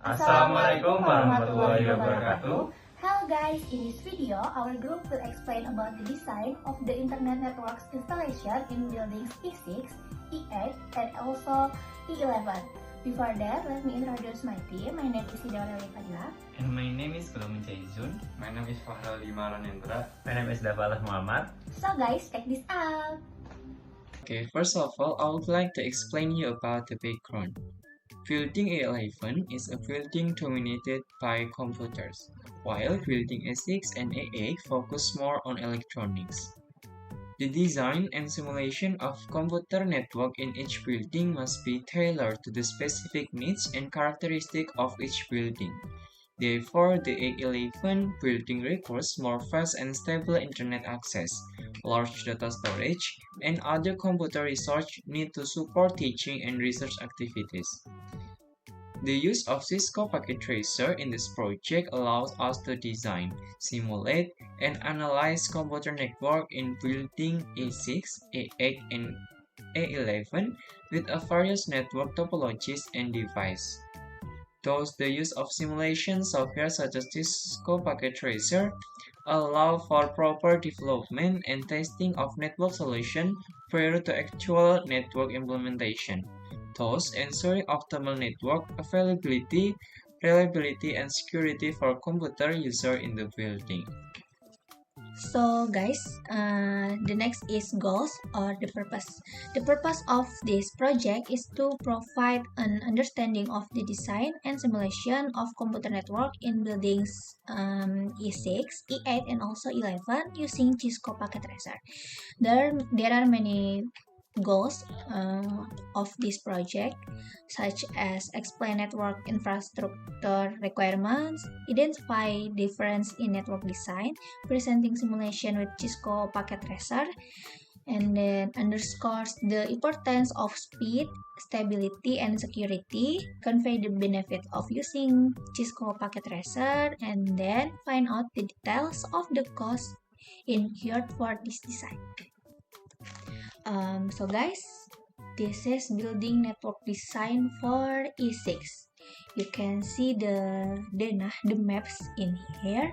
Assalamualaikum warahmatullahi wabarakatuh. Hello guys, in this video, our group will explain about the design of the Internet Networks installation in buildings E6, E8, and also E11. Before that, let me introduce my team. My name is Ida Aurelia Fadila. And my name is Kulamun Chaizun. My name is Fahrul Maranendra. My name is Dafalah Muhammad. So guys, check this out. Okay, first of all, I would like to explain you about the background. Building A11 is a building dominated by computers, while Building A6 and A8 focus more on electronics. The design and simulation of computer network in each building must be tailored to the specific needs and characteristics of each building. Therefore, the A11 building requires more fast and stable internet access, large data storage, and other computer research need to support teaching and research activities. The use of Cisco Packet Tracer in this project allows us to design, simulate, and analyze computer network in building A6, A8, and A11 with a various network topologies and devices. Thus, the use of simulation software such as Cisco Packet Tracer allow for proper development and testing of network solution prior to actual network implementation, thus ensuring optimal network availability, reliability, and security for computer user in the building. So guys, the next is goals or the purpose. The purpose of this project is to provide an understanding of the design and simulation of computer network in buildings E6, E8, and also E11 using Cisco Packet Tracer. There are many goals of this project, such as explain network infrastructure requirements, identify difference in network design, presenting simulation with Cisco Packet Tracer, and then underscores the importance of speed, stability, and security, convey the benefit of using Cisco Packet Tracer, and then find out the details of the cost incurred for this design. So guys, this is building network design for E6. You can see the maps in here.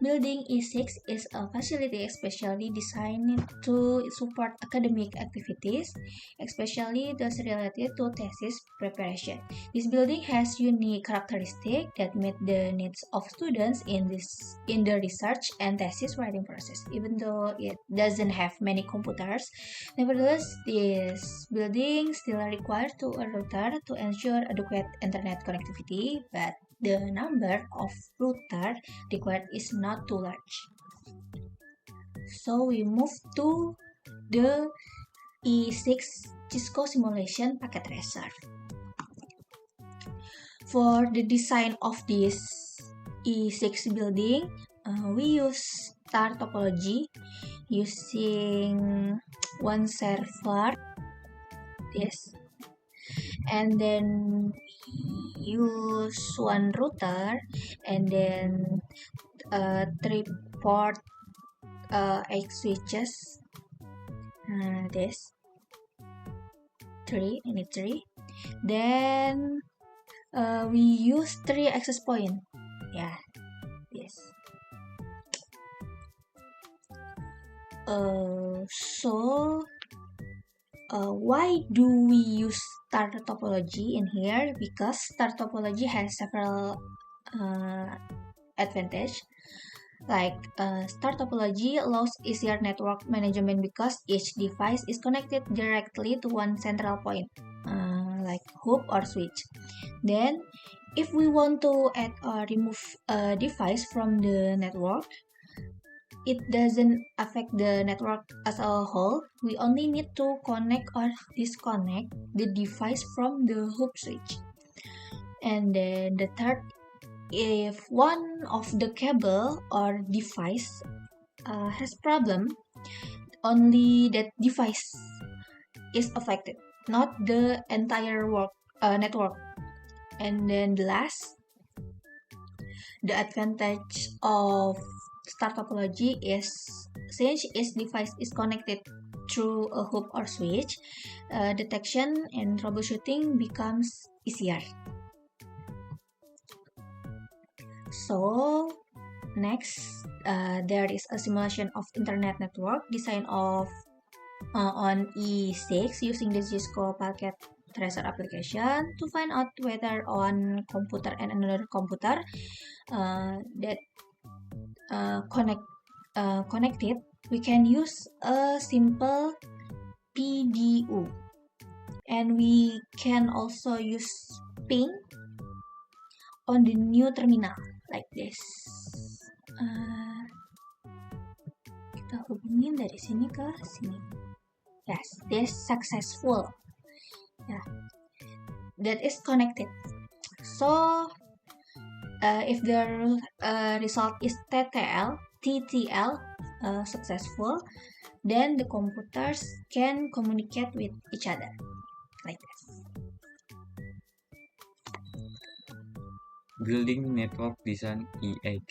Building E6 is a facility especially designed to support academic activities, especially those related to thesis preparation. This building has unique characteristics that meet the needs of students in the research and thesis writing process. Even though it doesn't have many computers, nevertheless, this building still requires a router to ensure adequate internet connectivity, but the number of router required is not too large. So we move to the E6 Cisco Simulation Packet Tracer. For the design of this E6 building, we use star topology using one server, this, and then use one router, and then 3 port 8 switches, this 3, I need 3. Then we use 3 access point, yeah, yes. Why do we use star topology in here? Because star topology has several advantages. Like star topology allows easier network management because each device is connected directly to one central point, like hub or switch. Then, if we want to add or remove a device from the network, it doesn't affect the network as a whole. We only need to connect or disconnect the device from the hub switch. And then the third, if one of the cable or device has problem, only that device is affected, not the entire network. And then the last, the advantage of star topology is since each device is connected through a hub or switch, detection and troubleshooting becomes easier. So next, there is a simulation of internet network designed on E6 using the Cisco Packet Tracer application to find out whether on computer and another computer that connected, we can use a simple PDU, and we can also use ping on the new terminal like this. Kita hubungin dari sini ke sini. Yes, this successful. Yeah, that is connected. So if the result is TTL successful, then the computers can communicate with each other like this. Building Network Design E8.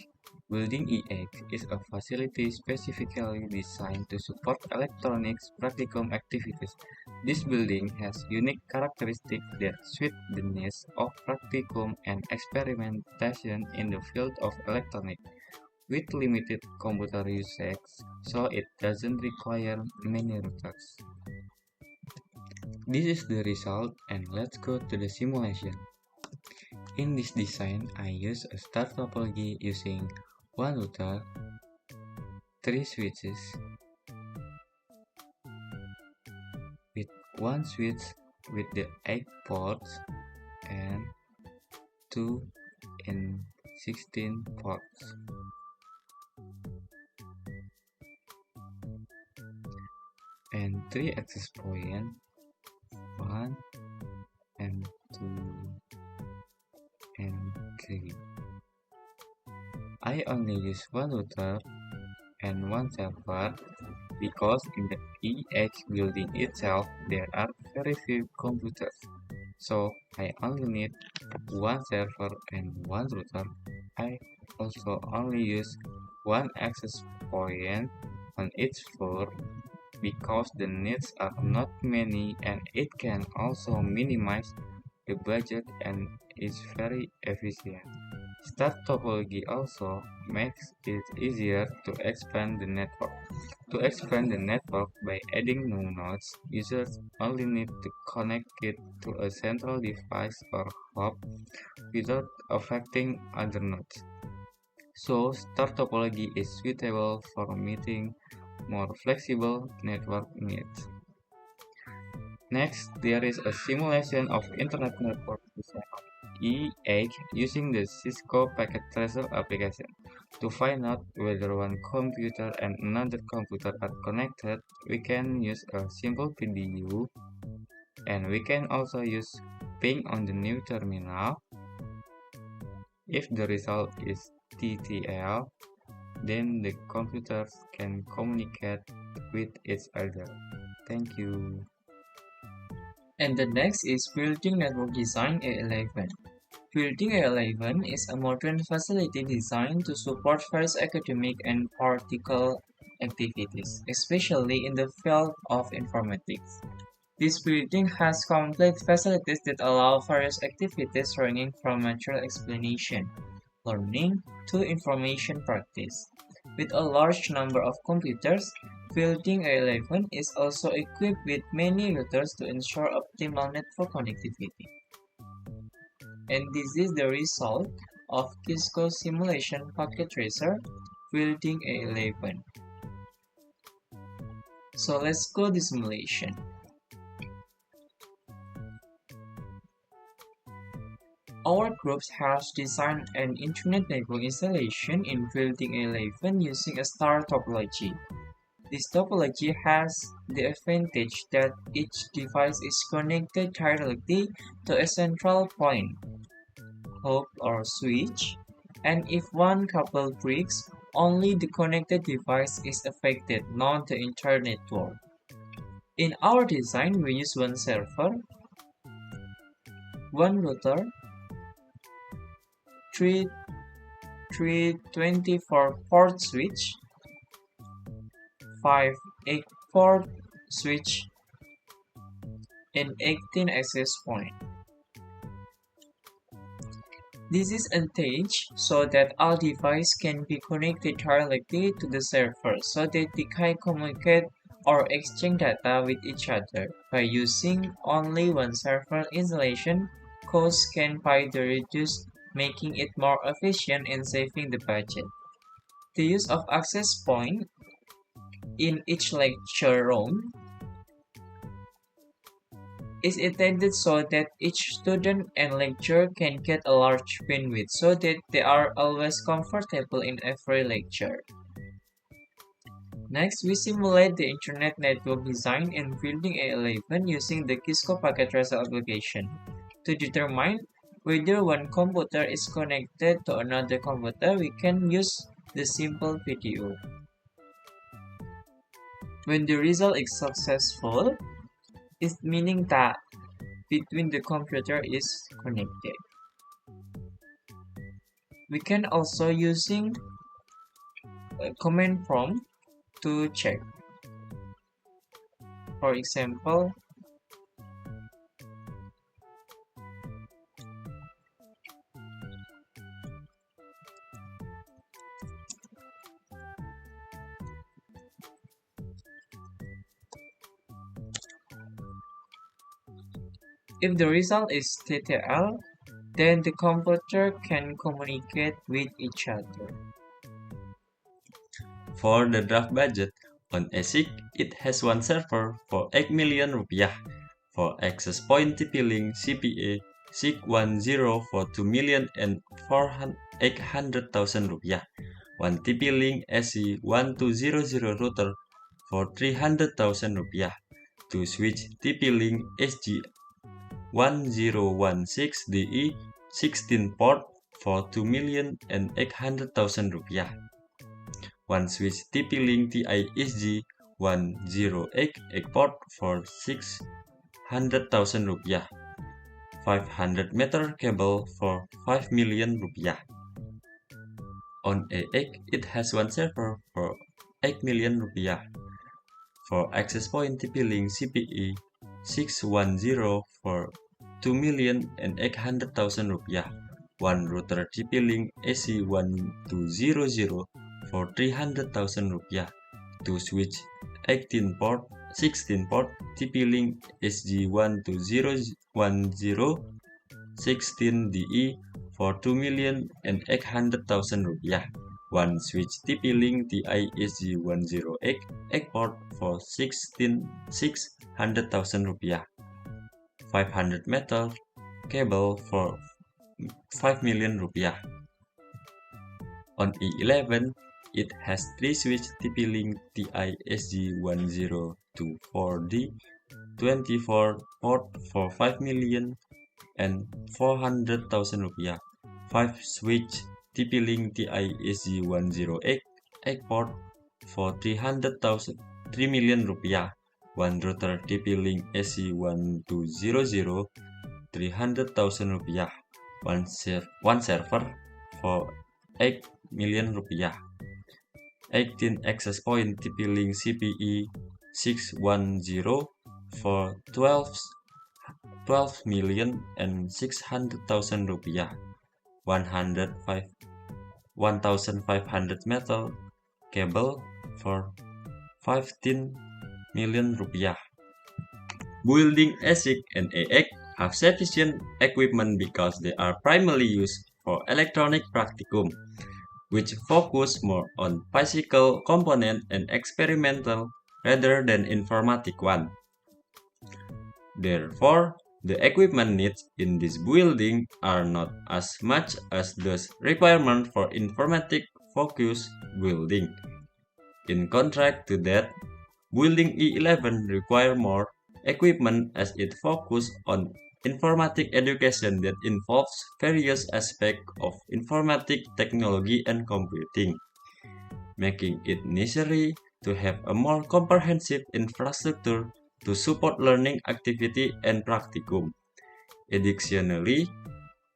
Building E8 is a facility specifically designed to support electronics practicum activities. This building has unique characteristics that suit the needs of practicum and experimentation in the field of electronics, with limited computer usage, so it doesn't require many routers. This is the result, and let's go to the simulation. In this design, I use a star topology using one router, 3 switches, with one switch with the 8 ports and 2 and 16 ports. And 3 access points, 1 and 2 and 3. I only use one router and one server because in the E8 building itself there are very few computers, so I only need one server and one router. I also only use one access point on each floor because the needs are not many, and it can also minimize the budget and is very efficient. Star topology also makes it easier to expand the network. To expand the network by adding new nodes, users only need to connect it to a central device or hub without affecting other nodes. So, star topology is suitable for meeting more flexible network needs. Next, there is a simulation of internet network design of E8 using the Cisco Packet Tracer application. To find out whether one computer and another computer are connected, we can use a simple PDU, and we can also use ping on the new terminal. If the result is TTL, then the computers can communicate with each other. Thank you. And the next is Building Network Design A11. Building A11 is a modern facility designed to support various academic and practical activities, especially in the field of informatics. This building has complete facilities that allow various activities ranging from material explanation, learning, to information practice. With a large number of computers, Building A11 is also equipped with many routers to ensure optimal network connectivity. And this is the result of Cisco Simulation Packet Tracer Building A11. So let's go to simulation. Our groups has designed an internet network installation in Building A11 using a star topology. This topology has the advantage that each device is connected directly to a central point, hub or switch, and if one couple breaks, only the connected device is affected, not the entire network. In our design, we use one server, one router, 24-port switch, 5 8-port switch, and 18 access point. This is attached so that all devices can be connected directly to the server so that they can communicate or exchange data with each other. By using only one server installation, costs can be reduced, making it more efficient and saving the budget. The use of access point in each lecture room is intended so that each student and lecturer can get a large bandwidth so that they are always comfortable in every lecture. Next, we simulate the internet network design in Building A11 using the Kisco Packet Tracer application. To determine whether one computer is connected to another computer, we can use the simple video. When the result is successful, it meaning that between the computer is connected. We can also using a command prompt to check. For example, if the result is TTL, then the computer can communicate with each other. For the draft budget on ASIC, it has one server for 8 million rupiah. For access point TP-Link CPA, SIG 10 for 2 million and 800,000 rupiah. One TP-Link SC 1200 router for 300,000 rupiah. To switch TP-Link SG 1016DE 16 port for 2 million and 800,000 rupiah. One switch TP-Link TI-SG 10X port for 600,000 rupiah. 500 meter cable for 5 million rupiah. On A8, it has one server for 8 million rupiah. For access point TP-Link CPE 610 for 2 million and 800,000 rupiah. One router TP-Link AC 1200 for 300,000 rupiah. To switch 16 port TP-Link SG 1210 16DE for 2 million and 800,000 rupiah. One switch TP-Link TI-SG 10X port for 600,000 rupiah. 500 meter cable for 5 million rupiah. On E11, it has 3 switch TP-Link TI-SG 1024D 24 port for 5 million and 400,000 rupiah. 5 switch TP-Link TI-SG 10X port for 3 million rupiah. One router TP-Link SC 1200 300,000 rupiah. One server for 8 million rupiah. 18 access point TP-Link CPE 610 for 12 million and 600,000 rupiah. 1,500 meter cable for 15 million rupiah. Building ASIC and AX have sufficient equipment because they are primarily used for electronic practicum, which focus more on physical component and experimental rather than informatic one. Therefore, the equipment needs in this building are not as much as those requirements for informatic focused building. In contrast to that, Building E11 require more equipment as it focuses on informatic education that involves various aspects of informatic technology and computing, making it necessary to have a more comprehensive infrastructure to support learning activity and practicum. Additionally,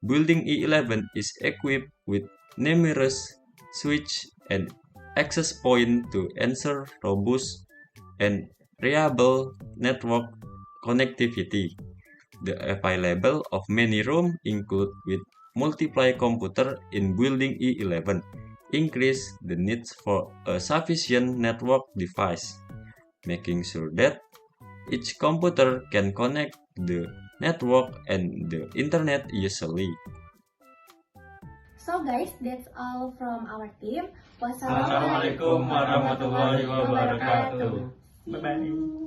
Building E11 is equipped with numerous switch and access points to ensure robust and reliable network connectivity. The available of many rooms include with multiply computer in building E11 increase the needs for a sufficient network device, making sure that each computer can connect the network and the internet easily. So guys, that's all from our team. Assalamualaikum warahmatullahi wabarakatuh. Bye bye.